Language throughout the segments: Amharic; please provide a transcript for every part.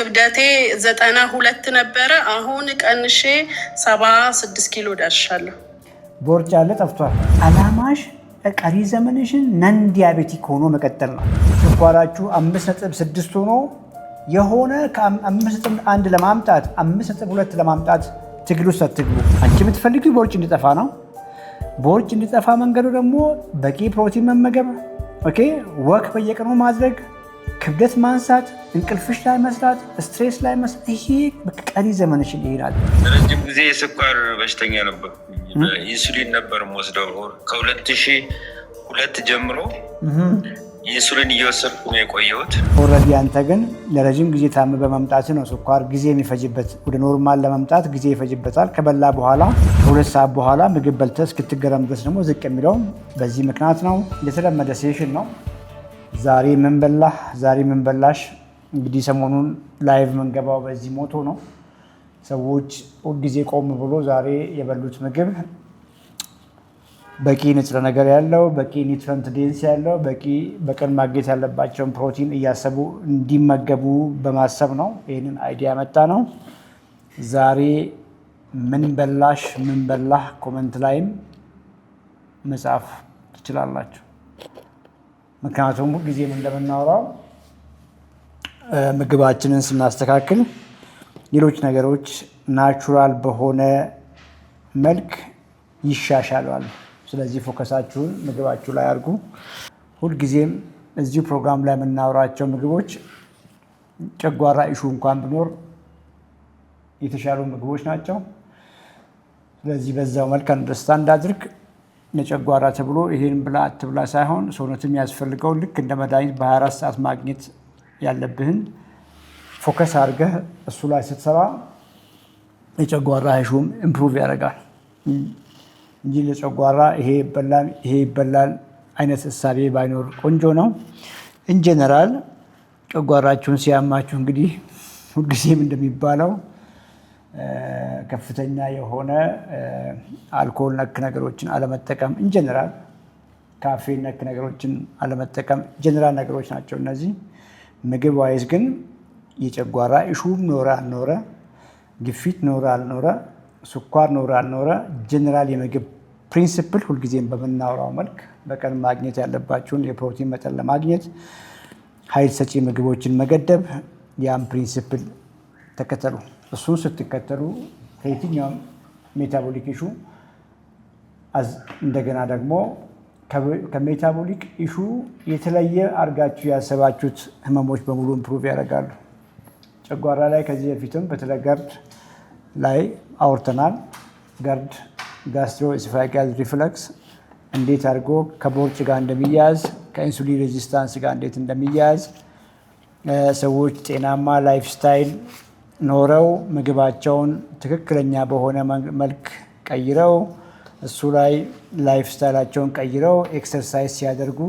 ክብደቴ 92 ነበረ። አሁን ቀንሼ 76 ኪሎ ደርሻለሁ። ቦርጭ ያለ ጠፍቷል። አላማሽ ቀሪ ዘመንሽን ነን ዲያቤቲክ ሆኖ መቀጠል ነው። ስኳራችሁ 5.6 ሆኖ የሆነ ከ5.1 ለማምጣት 5.2 ለማምጣት ትግሉ ሰትግሉ። አንቺ የምትፈልጊው ቦርጭ እንዲጠፋ ነው። ቦርጭ እንዲጠፋ መንገዱ ደግሞ በቂ ፕሮቲን መመገብ፣ ኦኬ፣ ወክ በየቀኑ ማድረግ፣ ክብደት ማንሳት፣ እንቅልፍሽ ላይ መስራት፣ ስትሬስ ላይ መስራት። ይሄ ቀሪ ዘመንሽን ይሄዳል። ረጅም ጊዜ የስኳር በሽተኛ ነበር። ኢንሱሊን ነበር የምወስደው ከ2002 ጀምሮ ኢንሱሊን እየወሰድኩ ነው የቆየሁት። ኦልሬዲ አንተ ግን ለረጅም ጊዜ ታመህ በመምጣት ነው ስኳር ጊዜ የሚፈጅበት። ወደ ኖርማል ለመምጣት ጊዜ ይፈጅበታል። ከበላ በኋላ ከ2 ሰዓት በኋላ ምግብ በልተህ እስክትገረም ድረስ ደግሞ ዝቅ የሚለው በዚህ ምክንያት ነው። የተለመደ ሴሽን ነው። ዛሬ ምን በላህ፣ ዛሬ ምን በላሽ። እንግዲህ ሰሞኑን ላይቭ መንገባው በዚህ ሞቶ ነው። ሰዎች ሁልጊዜ ቆም ብሎ ዛሬ የበሉት ምግብ በቂ ንጥረ ነገር ያለው፣ በቂ ኒውትረንት ዴንስ ያለው፣ በቂ በቀን ማግኘት ያለባቸውን ፕሮቲን እያሰቡ እንዲመገቡ በማሰብ ነው ይህንን አይዲያ መጣ ነው። ዛሬ ምን በላሽ፣ ምን በላህ ኮመንት ላይም መጻፍ ትችላላችሁ። ምክንያቱም ሁልጊዜም እንደምናወራው ምግባችንን ስናስተካክል ሌሎች ነገሮች ናቹራል በሆነ መልክ ይሻሻላሉ። ስለዚህ ፎከሳችሁን ምግባችሁ ላይ አድርጉ። ሁልጊዜም እዚሁ ፕሮግራም ላይ የምናወራቸው ምግቦች ጨጓራ ኢሹ እንኳን ቢኖር የተሻሉ ምግቦች ናቸው። ስለዚህ በዛው መልክ አንደርስታንድ አድርግ። ለጨጓራ ተብሎ ይሄን ብላ አትብላ ሳይሆን ሰውነትም ያስፈልገው ልክ እንደ መድኃኒት በ24 ሰዓት ማግኘት ያለብህን ፎከስ አድርገህ እሱ ላይ ስትሰራ የጨጓራ ኢሹም ኢምፕሩቭ ያደርጋል እንጂ ለጨጓራ ይሄ ይበላል አይነት እሳቤ ባይኖር ቆንጆ ነው። ኢንጀነራል ጨጓራችሁን ሲያማችሁ እንግዲህ ሁልጊዜም እንደሚባለው ከፍተኛ የሆነ አልኮል ነክ ነገሮችን አለመጠቀም፣ ኢንጀነራል ካፌን ነክ ነገሮችን አለመጠቀም ጀነራል ነገሮች ናቸው እነዚህ። ምግብ ዋይዝ ግን የጨጓራ ኢሹ ኖረ አልኖረ፣ ግፊት ኖረ አልኖረ፣ ስኳር ኖረ አልኖረ፣ ጀነራል የምግብ ፕሪንሲፕል ሁልጊዜም በምናወራው መልክ በቀን ማግኘት ያለባችሁን የፕሮቲን መጠን ለማግኘት ኃይል ሰጪ ምግቦችን መገደብ፣ ያን ፕሪንሲፕል ተከተሉ። እሱን ስትከተሉ ከየትኛውም ሜታቦሊክ ኢሹ እንደገና ደግሞ ከሜታቦሊክ ኢሹ የተለየ አድርጋችሁ ያሰባችሁት ህመሞች በሙሉ ኢምፕሩቭ ያደርጋሉ። ጨጓራ ላይ ከዚህ በፊትም በተለይ ገርድ ላይ አውርተናል። ገርድ ጋስትሮ ኢሶፋጂያል ሪፍለክስ እንዴት አድርጎ ከቦርጭ ጋር እንደሚያያዝ፣ ከኢንሱሊን ሬዚስታንስ ጋር እንዴት እንደሚያያዝ፣ ሰዎች ጤናማ ላይፍ ስታይል ኖረው ምግባቸውን ትክክለኛ በሆነ መልክ ቀይረው እሱ ላይ ላይፍ ስታይላቸውን ቀይረው ኤክሰርሳይዝ ሲያደርጉ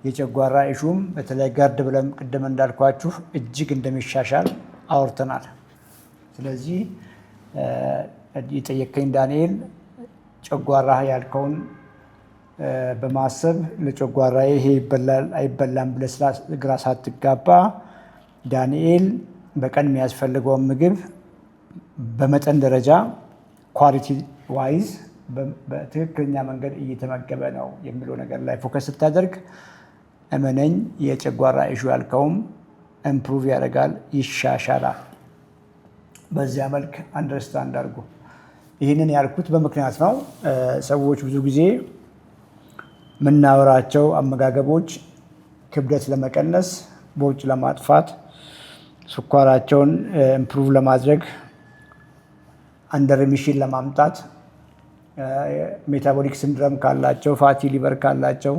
የጨጓራ ኢሹም በተለይ ገርድ ብለን ቅድም እንዳልኳችሁ እጅግ እንደሚሻሻል አውርተናል። ስለዚህ የጠየቀኝ ዳንኤል ጨጓራ ያልከውን በማሰብ ለጨጓራ ይሄ ይበላል አይበላም ብለህ ግራ ሳትጋባ ዳንኤል በቀን የሚያስፈልገውን ምግብ በመጠን ደረጃ ኳሊቲ ዋይዝ በትክክለኛ መንገድ እየተመገበ ነው የሚለው ነገር ላይ ፎከስ ስታደርግ እመነኝ የጨጓራ ኢሹ ያልከውም ኢምፕሩቭ ያደርጋል፣ ይሻሻላል። በዚያ መልክ አንደርስታንድ አድርጉ። ይህንን ያልኩት በምክንያት ነው። ሰዎች ብዙ ጊዜ የምናወራቸው አመጋገቦች ክብደት ለመቀነስ፣ ቦርጭ ለማጥፋት፣ ስኳራቸውን ኢምፕሩቭ ለማድረግ፣ አንደር ሪሚሽን ለማምጣት፣ ሜታቦሊክ ሲንድረም ካላቸው፣ ፋቲ ሊቨር ካላቸው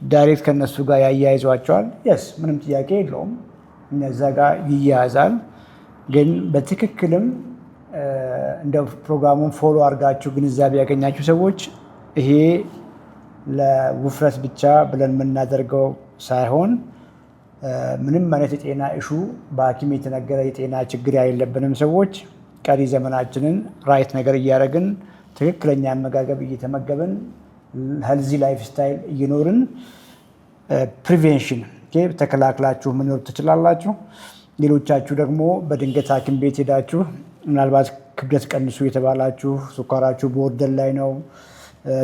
ዳይሬክት ከነሱ ጋር ያያይዟቸዋል። የስ ምንም ጥያቄ የለውም፣ እነዛ ጋር ይያያዛል። ግን በትክክልም እንደ ፕሮግራሙን ፎሎ አድርጋችሁ ግንዛቤ ያገኛችሁ ሰዎች ይሄ ለውፍረት ብቻ ብለን የምናደርገው ሳይሆን ምንም አይነት የጤና ኢሹ በሐኪም የተነገረ የጤና ችግር የሌለብንም ሰዎች ቀሪ ዘመናችንን ራይት ነገር እያደረግን ትክክለኛ አመጋገብ እየተመገብን ሄልዚ ላይፍ ስታይል እየኖርን ፕሪቬንሽን ተከላክላችሁ መኖር ትችላላችሁ። ሌሎቻችሁ ደግሞ በድንገት ሐኪም ቤት ሄዳችሁ ምናልባት ክብደት ቀንሱ የተባላችሁ ስኳራችሁ በወርደር ላይ ነው፣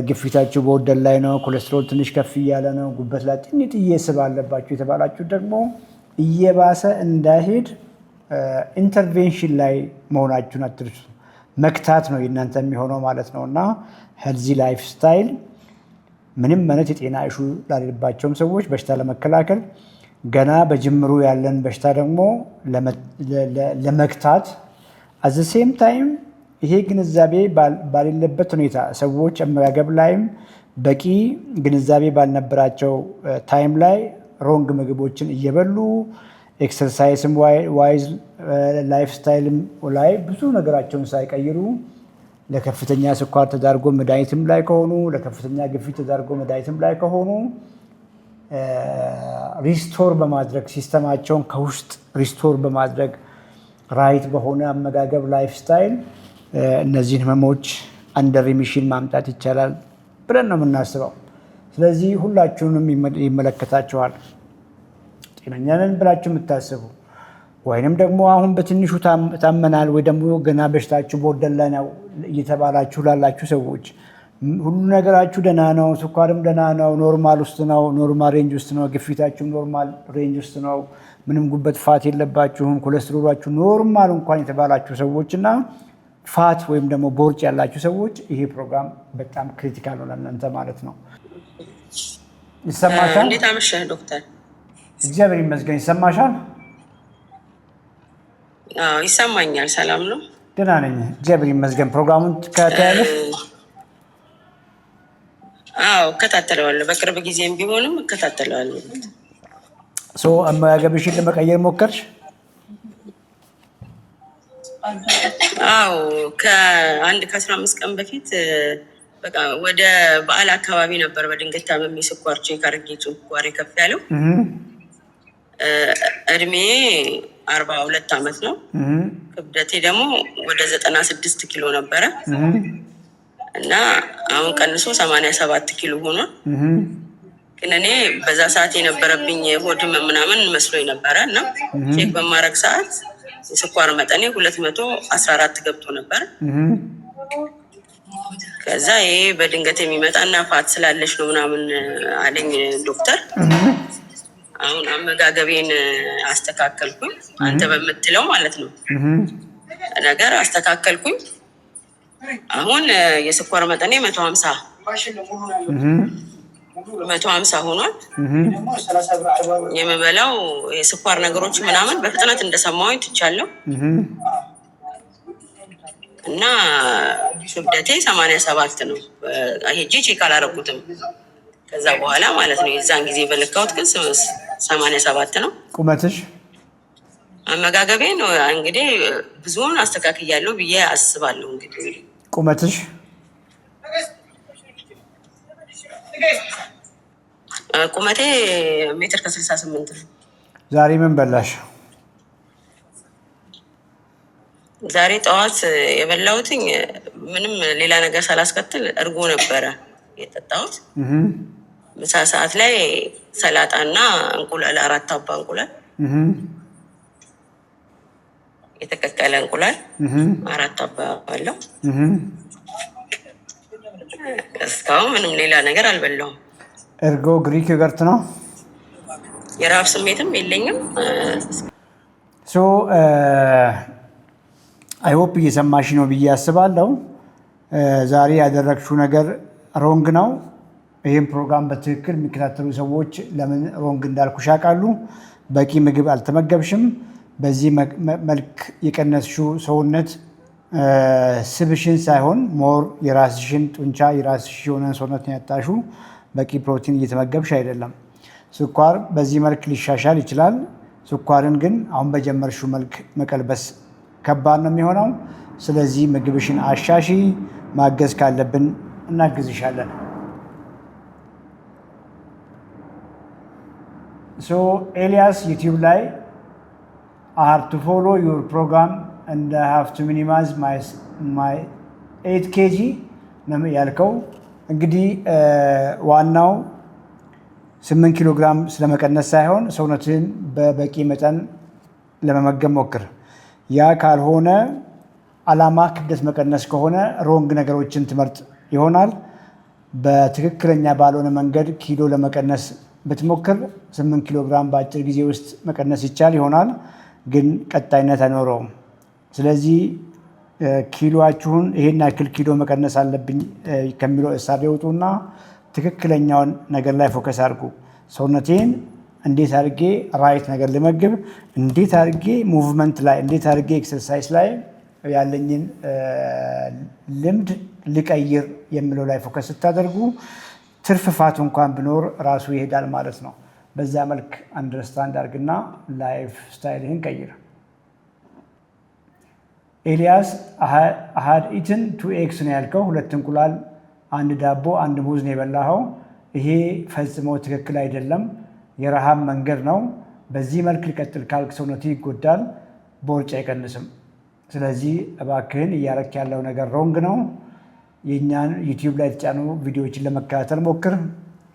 ግፊታችሁ በወርደር ላይ ነው፣ ኮሌስትሮል ትንሽ ከፍ እያለ ነው፣ ጉበት ላይ ጥንጥዬ ስብ አለባችሁ የተባላችሁ ደግሞ እየባሰ እንዳይሄድ ኢንተርቬንሽን ላይ መሆናችሁን አትርሱ። መክታት ነው የእናንተ የሚሆነው ማለት ነው። እና ሄልዚ ላይፍ ስታይል ምንም አይነት የጤና ኢሹ ላለባቸውም ሰዎች በሽታ ለመከላከል ገና በጅምሩ ያለን በሽታ ደግሞ ለመክታት አዘ ሴም ታይም ይሄ ግንዛቤ ባሌለበት ሁኔታ ሰዎች አመጋገብ ላይም በቂ ግንዛቤ ባልነበራቸው ታይም ላይ ሮንግ ምግቦችን እየበሉ ኤክሰርሳይስም ዋይዝ ላይፍ ስታይልም ላይ ብዙ ነገራቸውን ሳይቀይሩ ለከፍተኛ ስኳር ተዳርጎ መድኃኒትም ላይ ከሆኑ ለከፍተኛ ግፊት ተዳርጎ መድኃኒትም ላይ ከሆኑ ሪስቶር በማድረግ ሲስተማቸውን ከውስጥ ሪስቶር በማድረግ ራይት በሆነ አመጋገብ ላይፍ ስታይል እነዚህን ህመሞች አንደር ሪሚሽን ማምጣት ይቻላል ብለን ነው የምናስበው። ስለዚህ ሁላችሁንም ይመለከታችኋል። ጤነኛ ነን ብላችሁ የምታስቡ ወይንም ደግሞ አሁን በትንሹ ታመናል ወይ ደግሞ ገና በሽታችሁ ቦርደር ላይ ነው እየተባላችሁ ላላችሁ ሰዎች ሁሉ ነገራችሁ ደህና ነው፣ ስኳርም ደህና ነው፣ ኖርማል ውስጥ ነው፣ ኖርማል ሬንጅ ውስጥ ነው፣ ግፊታችሁም ኖርማል ሬንጅ ውስጥ ነው፣ ምንም ጉበት ፋት የለባችሁም፣ ኮሌስትሮላችሁ ኖርማል እንኳን የተባላችሁ ሰዎች እና ፋት ወይም ደግሞ ቦርጭ ያላችሁ ሰዎች ይሄ ፕሮግራም በጣም ክሪቲካል ነው ለእናንተ ማለት ነው። ይሰማሻል? እንዴት አመሸህ ዶክተር? እግዚአብሔር ይመስገን። ይሰማሻል? ይሰማኛል። ሰላም ነው? ደህና ነኝ እግዚአብሔር ይመስገን። ፕሮግራሙን ትከታተያለሽ? እከታተለዋለሁ። በቅርብ ጊዜም ቢሆንም እከታተለዋለሁ። አመጋገብሽን ለመቀየር ሞከርሽ? ከ15 ቀን በፊት በቃ ወደ በዓል አካባቢ ነበር በድንገት ታመሜ ስኳር ቼክ አድርጌ ስኳር ከፍ ያለው። እድሜ 42 ዓመት ነው። ክብደቴ ደግሞ ወደ 96 ኪሎ ነበረ እና አሁን ቀንሶ 87 ኪሎ ሆኗል። ግን እኔ በዛ ሰዓት የነበረብኝ ሆድ ምናምን መስሎኝ ነበረ እና ቼክ በማድረግ ሰዓት የስኳር መጠኔ 214 ገብቶ ነበር። ከዛ ይሄ በድንገት የሚመጣ እና ፋት ስላለሽ ነው ምናምን አለኝ ዶክተር። አሁን አመጋገቤን አስተካከልኩኝ፣ አንተ በምትለው ማለት ነው ነገር አስተካከልኩኝ። አሁን የስኳር መጠኔ 150 ሆኗል። የምበላው የስኳር ነገሮች ምናምን በፍጥነት እንደሰማሁኝ ትቻለሁ እና ክብደቴ 87 ነው። ሄጄ ቼክ አላረኩትም ከዛ በኋላ ማለት ነው። የዛን ጊዜ በለካሁት ግን 87 ነው። ቁመትሽ? አመጋገቤን እንግዲህ ብዙውን አስተካክያለሁ ብዬ አስባለሁ። እንግዲህ ቁመትሽ? ቁመቴ 1.68 ነው። ዛሬ ምን በላሽ? ዛሬ ጠዋት የበላሁትኝ ምንም ሌላ ነገር ሳላስከትል እርጎ ነበረ የጠጣሁት። ምሳ ሰዓት ላይ ሰላጣና እንቁላል 4 አባ እንቁላል፣ የተቀቀለ እንቁላል 4 አባ አለው። እስካሁን ምንም ሌላ ነገር አልበላሁም። እርጎ ግሪክ ዮገርት ነው። የረሃብ ስሜትም የለኝም። አይሆፕ እየሰማሽ ነው ብዬ አስባለሁ። ዛሬ ያደረግሽው ነገር ሮንግ ነው። ይህም ፕሮግራም በትክክል የሚከታተሉ ሰዎች ለምን ሮንግ እንዳልኩሽ ያውቃሉ። በቂ ምግብ አልተመገብሽም። በዚህ መልክ የቀነስሽው ሰውነት ስብሽን ሳይሆን ሞር የራስሽን ጡንቻ የራስሽ የሆነ ሰውነት ያጣሹ። በቂ ፕሮቲን እየተመገብሽ አይደለም። ስኳር በዚህ መልክ ሊሻሻል ይችላል። ስኳርን ግን አሁን በጀመርሽው መልክ መቀልበስ ከባድ ነው የሚሆነው። ስለዚህ ምግብሽን አሻሺ። ማገዝ ካለብን እናግዝሻለን። ኤልያስ ዩቲዩብ ላይ I have to follow your program and I have to minimize my 8 kg ነው ያልከው። እንግዲህ ዋናው 8 ኪሎ ግራም ስለመቀነስ ሳይሆን ሰውነትን በበቂ መጠን ለመመገብ ሞክር። ያ ካልሆነ ዓላማ ክብደት መቀነስ ከሆነ ሮንግ ነገሮችን ትመርጥ ይሆናል። በትክክለኛ ባልሆነ መንገድ ኪሎ ለመቀነስ ብትሞክር 8 ኪሎ ግራም በአጭር ጊዜ ውስጥ መቀነስ ይቻል ይሆናል፣ ግን ቀጣይነት አይኖረውም። ስለዚህ ኪሎአችሁን ይሄን ያክል ኪሎ መቀነስ አለብኝ ከሚለው እሳቤ ውጡና ትክክለኛውን ነገር ላይ ፎከስ አድርጉ። ሰውነቴን እንዴት አድርጌ ራይት ነገር ልመግብ፣ እንዴት አድርጌ ሙቭመንት ላይ፣ እንዴት አድርጌ ኤክሰርሳይዝ ላይ ያለኝን ልምድ ልቀይር የሚለው ላይ ፎከስ ስታደርጉ ትርፍ ፋት እንኳን ቢኖር ራሱ ይሄዳል ማለት ነው። በዛ መልክ አንደርስታንድ አድርግና ላይፍ ስታይልህን ቀይር። ኤልያስ አሃድ ኢትን 2 ኤግስ ነው ያልከው፣ 2 እንቁላል፣ 1 ዳቦ፣ 1 ሙዝ ነው የበላኸው። ይሄ ፈጽሞ ትክክል አይደለም፣ የረሃብ መንገድ ነው። በዚህ መልክ ሊቀጥል ካልክ ሰውነቱ ይጎዳል፣ ቦርጭ አይቀንስም። ስለዚህ እባክህን እያረክ ያለው ነገር ሮንግ ነው። የእኛን ዩቲዩብ ላይ የተጫኑ ቪዲዮዎችን ለመከታተል ሞክር።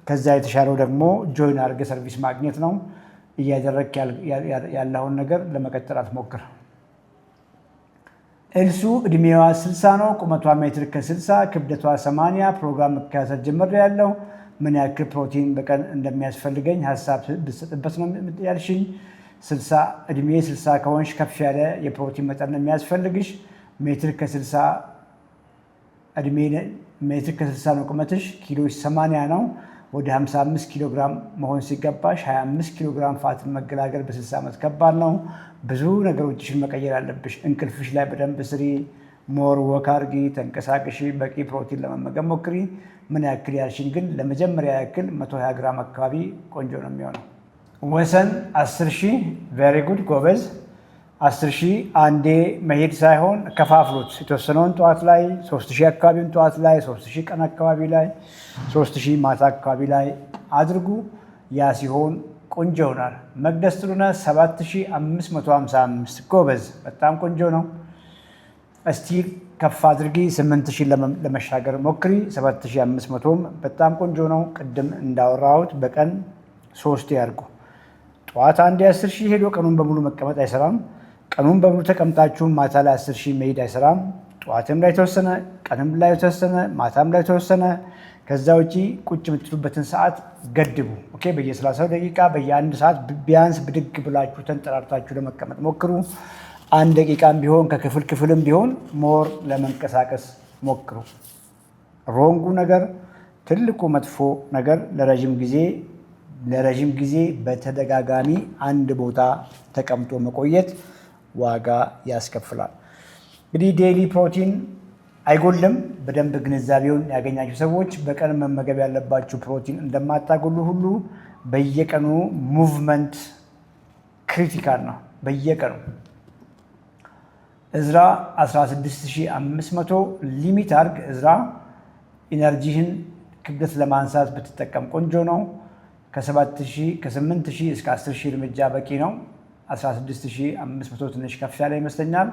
ከዛ የተሻለው ደግሞ ጆይን አድርገህ ሰርቪስ ማግኘት ነው። እያደረክ ያለውን ነገር ለመቀጠል አትሞክር። ኤልሱ እድሜዋ 60 ነው፣ ቁመቷ ሜትር ከ60፣ ክብደቷ 80። ፕሮግራም መከታተል ጀምሬያለሁ። ምን ያክል ፕሮቲን በቀን እንደሚያስፈልገኝ ሀሳብ ብትሰጥበት ነው ያልሽኝ። 60 እድሜ 60 ከሆንሽ ከፍ ያለ የፕሮቲን መጠን ነው የሚያስፈልግሽ። ሜትር ከ60 እድሜ ሜትር ከ60 ነው ቁመትሽ፣ ኪሎሽ 80 ነው። ወደ 55 ኪሎ ግራም መሆን ሲገባሽ 25 ኪሎ ግራም ፋትን መገላገል በ60 ዓመት ከባድ ነው። ብዙ ነገሮችሽን መቀየር አለብሽ። እንቅልፍሽ ላይ በደንብ ስሪ፣ ሞር ወክ አድርጊ፣ ተንቀሳቀሺ፣ በቂ ፕሮቲን ለመመገብ ሞክሪ። ምን ያክል ያልሽኝ ግን ለመጀመሪያ ያክል 120 ግራም አካባቢ ቆንጆ ነው የሚሆነው። ወሰን 10,000 ቬሪ ጉድ ጎበዝ። 10,000 አንዴ መሄድ ሳይሆን ከፋፍሎት። የተወሰነውን ጠዋት ላይ 3,000 አካባቢውን ጠዋት ላይ 3,000 ቀን አካባቢ ላይ 3,000 ማታ አካባቢ ላይ አድርጉ። ያ ሲሆን ቆንጆ ይሆናል። መቅደስ ጥሩነህ 7,555 ጎበዝ፣ በጣም ቆንጆ ነው። እስቲ ከፍ አድርጊ፣ 8,000 ለመሻገር ሞክሪ። 7,500ም በጣም ቆንጆ ነው። ቅድም እንዳወራሁት በቀን 3 ያድርጉ። ጠዋት አንዴ 10,000 ሄዶ ቀኑን በሙሉ መቀመጥ አይሰራም። ቀኑን በሙሉ ተቀምጣችሁ ማታ ላይ 10,000 መሄድ አይሰራም። ጠዋትም ላይ ተወሰነ፣ ቀንም ላይ ተወሰነ፣ ማታም ላይ ተወሰነ። ከዛ ውጪ ቁጭ የምትሉበትን ሰዓት ገድቡ። ኦኬ፣ በየ30 ደቂቃ በየ1 ሰዓት ቢያንስ ብድግ ብላችሁ ተንጠራርታችሁ ለመቀመጥ ሞክሩ። 1 ደቂቃም ቢሆን ከክፍል ክፍልም ቢሆን ሞር ለመንቀሳቀስ ሞክሩ። ሮንጉ ነገር ትልቁ መጥፎ ነገር ለረዥም ጊዜ በተደጋጋሚ አንድ ቦታ ተቀምጦ መቆየት ዋጋ ያስከፍላል። እንግዲህ ዴይሊ ፕሮቲን አይጎልም። በደንብ ግንዛቤውን ያገኛችሁ ሰዎች በቀን መመገብ ያለባችሁ ፕሮቲን እንደማታጎሉ ሁሉ በየቀኑ ሙቭመንት ክሪቲካል ነው። በየቀኑ እዝራ 16,500 ሊሚት አርግ። እዝራ ኢነርጂህን ክብደት ለማንሳት ብትጠቀም ቆንጆ ነው። ከ8,000 እስከ 10,000 እርምጃ በቂ ነው። 16,500 ትንሽ ከፍ ያለ ይመስለኛል።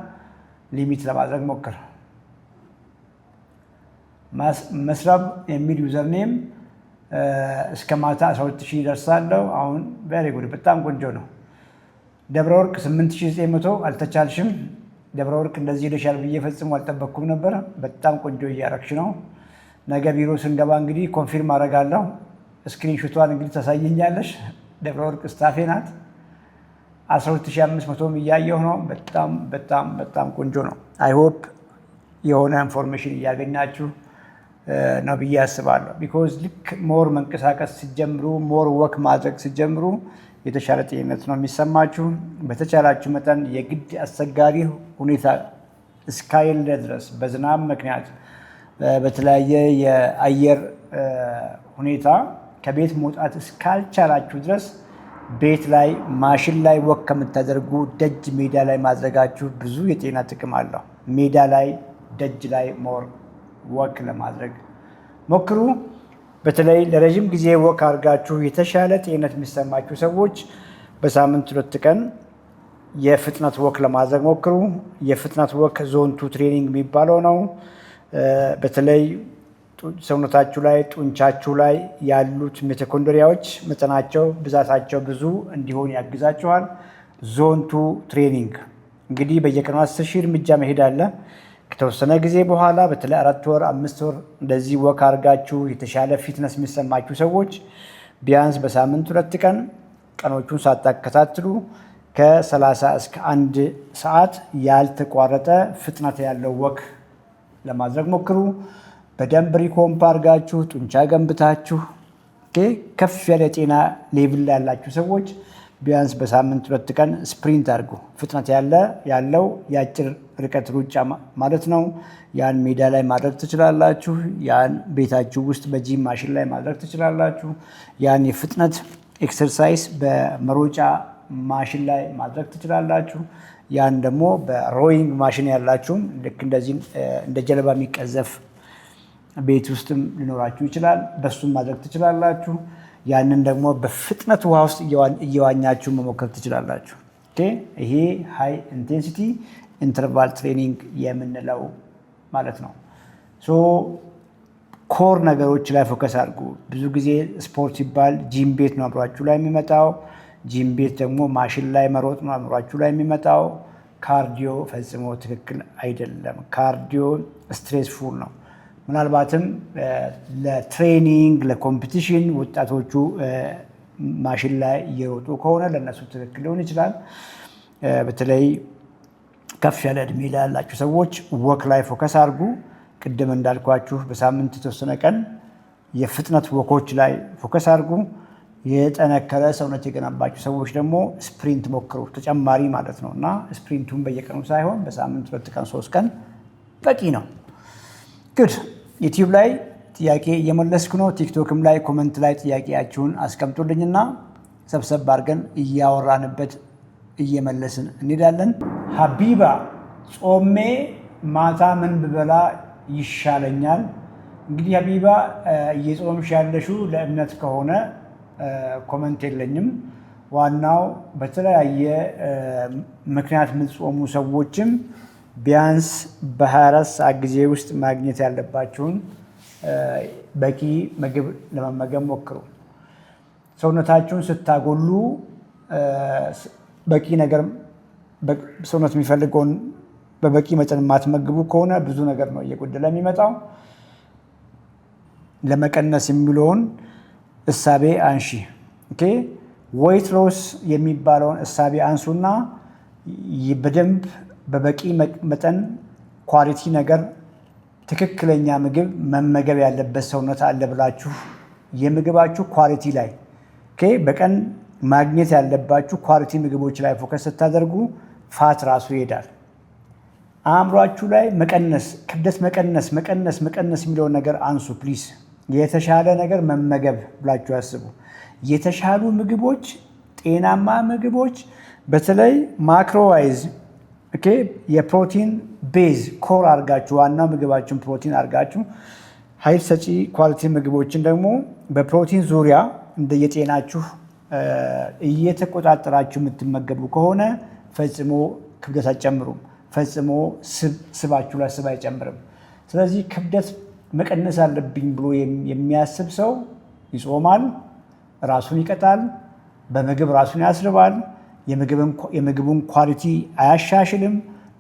ሊሚት ለማድረግ ሞክር። መስራብ የሚል ዩዘርኔም እስከ ማታ 12,000 ይደርሳለሁ። አሁን ቬሪ ጉድ፣ በጣም ቆንጆ ነው። ደብረ ወርቅ 8,900 አልተቻልሽም። ደብረ ወርቅ እንደዚህ ሄደሻል ብዬ ፈጽሞ አልጠበቅኩም ነበር። በጣም ቆንጆ እያረግሽ ነው። ነገ ቢሮ ስንገባ እንግዲህ ኮንፊርም አደርጋለሁ። ስክሪንሾቷን እንግዲህ ታሳየኛለሽ። ደብረ ወርቅ ስታፌ ናት። 12,500 እያየሁ ነው። በጣም በጣም በጣም ቆንጆ ነው። አይ ሆፕ የሆነ ኢንፎርሜሽን እያገኛችሁ ነው ብዬ አስባለሁ። ቢኮዝ ልክ ሞር መንቀሳቀስ ሲጀምሩ፣ ሞር ወክ ማድረግ ሲጀምሩ የተሻለ ጤንነት ነው የሚሰማችሁ። በተቻላችሁ መጠን የግድ አስቸጋሪ ሁኔታ እስካየለ ድረስ በዝናብ ምክንያት በተለያየ የአየር ሁኔታ ከቤት መውጣት እስካልቻላችሁ ድረስ ቤት ላይ ማሽን ላይ ወክ ከምታደርጉ ደጅ ሜዳ ላይ ማድረጋችሁ ብዙ የጤና ጥቅም አለው። ሜዳ ላይ ደጅ ላይ ሞር ወክ ለማድረግ ሞክሩ። በተለይ ለረዥም ጊዜ ወክ አድርጋችሁ የተሻለ ጤንነት የሚሰማችሁ ሰዎች በሳምንት 2 ቀን የፍጥነት ወክ ለማድረግ ሞክሩ። የፍጥነት ወክ ዞን 2 ትሬኒንግ የሚባለው ነው። በተለይ ሰውነታችሁ ላይ ጡንቻችሁ ላይ ያሉት ሚቶኮንድሪያዎች መጠናቸው ብዛታቸው ብዙ እንዲሆን ያግዛችኋል። ዞን 2 ትሬኒንግ እንግዲህ በየቀኑ 10,000 እርምጃ መሄድ አለ። ከተወሰነ ጊዜ በኋላ በተለይ 4 ወር 5 ወር እንደዚህ ወክ አድርጋችሁ የተሻለ ፊትነስ የሚሰማችሁ ሰዎች ቢያንስ በሳምንት 2 ቀን ቀኖቹን ሳታከታትሉ ከ30 እስከ 1 ሰዓት ያልተቋረጠ ፍጥነት ያለው ወክ ለማድረግ ሞክሩ። በደንብ ሪኮምፕ አድርጋችሁ ጡንቻ ገንብታችሁ ከፍ ያለ ጤና ሌቭል ያላችሁ ሰዎች ቢያንስ በሳምንት 2 ቀን ስፕሪንት አድርጉ። ፍጥነት ያለው የአጭር ርቀት ሩጫ ማለት ነው። ያን ሜዳ ላይ ማድረግ ትችላላችሁ። ያን ቤታችሁ ውስጥ በጂም ማሽን ላይ ማድረግ ትችላላችሁ። ያን የፍጥነት ኤክሰርሳይዝ በመሮጫ ማሽን ላይ ማድረግ ትችላላችሁ። ያን ደግሞ በሮይንግ ማሽን ያላችሁም ልክ እንደዚህ እንደ ጀልባ የሚቀዘፍ ቤት ውስጥም ሊኖራችሁ ይችላል። በሱም ማድረግ ትችላላችሁ። ያንን ደግሞ በፍጥነት ውሃ ውስጥ እየዋኛችሁ መሞከር ትችላላችሁ። ይሄ ሃይ ኢንቴንሲቲ ኢንተርቫል ትሬኒንግ የምንለው ማለት ነው። ኮር ነገሮች ላይ ፎከስ አድርጉ። ብዙ ጊዜ ስፖርት ሲባል ጂም ቤት ነው አእምሯችሁ ላይ የሚመጣው። ጂም ቤት ደግሞ ማሽን ላይ መሮጥ ነው አእምሯችሁ ላይ የሚመጣው። ካርዲዮ ፈጽሞ ትክክል አይደለም። ካርዲዮ ስትሬስፉል ነው። ምናልባትም ለትሬኒንግ ለኮምፒቲሽን ወጣቶቹ ማሽን ላይ እየሮጡ ከሆነ ለእነሱ ትክክል ሊሆን ይችላል። በተለይ ከፍ ያለ እድሜ ላይ ያላችሁ ሰዎች ወክ ላይ ፎከስ አድርጉ። ቅድም እንዳልኳችሁ በሳምንት የተወሰነ ቀን የፍጥነት ወኮች ላይ ፎከስ አድርጉ። የጠነከረ ሰውነት የገነባችሁ ሰዎች ደግሞ ስፕሪንት ሞክሩ፣ ተጨማሪ ማለት ነው። እና ስፕሪንቱን በየቀኑ ሳይሆን በሳምንት 2 ቀን 3 ቀን በቂ ነው። ግድ ዩቲዩብ ላይ ጥያቄ እየመለስኩ ነው። ቲክቶክም ላይ ኮመንት ላይ ጥያቄያችሁን አስቀምጡልኝና ሰብሰብ አድርገን እያወራንበት እየመለስን እንሄዳለን። ሀቢባ ጾሜ ማታ ምን ብበላ ይሻለኛል? እንግዲህ ሀቢባ እየጾምሽ ያለሽው ለእምነት ከሆነ ኮመንት የለኝም። ዋናው በተለያየ ምክንያት የምትጾሙ ሰዎችም ቢያንስ በ24 ሰዓት ጊዜ ውስጥ ማግኘት ያለባችሁን በቂ ምግብ ለመመገብ ሞክሩ። ሰውነታችሁን ስታጎሉ በቂ ነገር ሰውነት የሚፈልገውን በበቂ መጠን የማትመግቡ ከሆነ ብዙ ነገር ነው እየጎደለ የሚመጣው። ለመቀነስ የሚለውን እሳቤ አንሺ። ዌይት ሎስ የሚባለውን እሳቤ አንሱና በደንብ በበቂ መጠን ኳሊቲ ነገር ትክክለኛ ምግብ መመገብ ያለበት ሰውነት አለ ብላችሁ የምግባችሁ ኳሊቲ ላይ በቀን ማግኘት ያለባችሁ ኳሊቲ ምግቦች ላይ ፎከስ ስታደርጉ ፋት ራሱ ይሄዳል። አእምሯችሁ ላይ መቀነስ፣ ክብደት መቀነስ የሚለውን ነገር አንሱ ፕሊዝ። የተሻለ ነገር መመገብ ብላችሁ ያስቡ። የተሻሉ ምግቦች፣ ጤናማ ምግቦች በተለይ ማክሮዋይዝ የፕሮቲን ቤዝ ኮር አድርጋችሁ ዋናው ምግባችሁን ፕሮቲን አድርጋችሁ ኃይል ሰጪ ኳሊቲ ምግቦችን ደግሞ በፕሮቲን ዙሪያ እንደየጤናችሁ እየተቆጣጠራችሁ የምትመገቡ ከሆነ ፈጽሞ ክብደት አትጨምሩም። ፈጽሞ ስባችሁ ላይ ስብ አይጨምርም። ስለዚህ ክብደት መቀነስ አለብኝ ብሎ የሚያስብ ሰው ይጾማል፣ ራሱን ይቀጣል፣ በምግብ ራሱን ያስርባል፣ የምግቡን ኳሊቲ አያሻሽልም።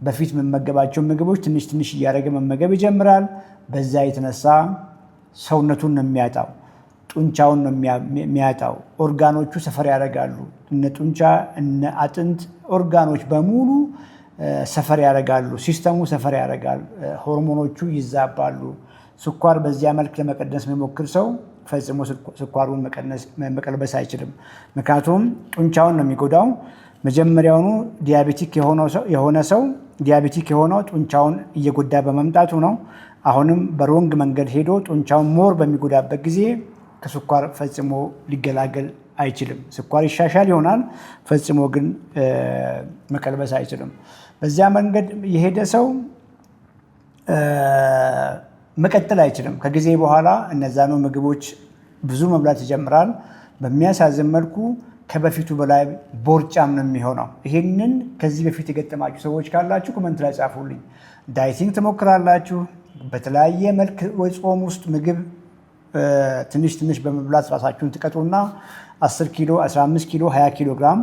በፊት መመገባቸው ምግቦች ትንሽ ትንሽ እያደረገ መመገብ ይጀምራል። በዛ የተነሳ ሰውነቱን ነው የሚያጣው፣ ጡንቻውን ነው የሚያጣው። ኦርጋኖቹ ሰፈር ያደርጋሉ። እነ ጡንቻ እነ አጥንት ኦርጋኖች በሙሉ ሰፈር ያደርጋሉ። ሲስተሙ ሰፈር ያደርጋል። ሆርሞኖቹ ይዛባሉ። ስኳር በዚያ መልክ ለመቀነስ የሚሞክር ሰው ፈጽሞ ስኳሩን መቀልበስ አይችልም። ምክንያቱም ጡንቻውን ነው የሚጎዳው። መጀመሪያውኑ ዲያቤቲክ የሆነ ሰው ዲያቤቲክ የሆነው ጡንቻውን እየጎዳ በመምጣቱ ነው። አሁንም በሮንግ መንገድ ሄዶ ጡንቻውን ሞር በሚጎዳበት ጊዜ ከስኳር ፈጽሞ ሊገላገል አይችልም። ስኳር ይሻሻል ይሆናል፣ ፈጽሞ ግን መቀልበስ አይችልም። በዚያ መንገድ የሄደ ሰው መቀጠል አይችልም። ከጊዜ በኋላ እነዛኑ ምግቦች ብዙ መብላት ይጀምራል። በሚያሳዝን መልኩ ከበፊቱ በላይ ቦርጫም ነው የሚሆነው። ይህንን ከዚህ በፊት የገጠማችሁ ሰዎች ካላችሁ ኮመንት ላይ ጻፉልኝ። ዳይቲንግ ትሞክራላችሁ፣ በተለያየ መልክ ወይ ጾም ውስጥ ምግብ ትንሽ ትንሽ በመብላት ራሳችሁን ትቀጡና 10 ኪሎ፣ 15 ኪሎ፣ 20 ኪሎ ግራም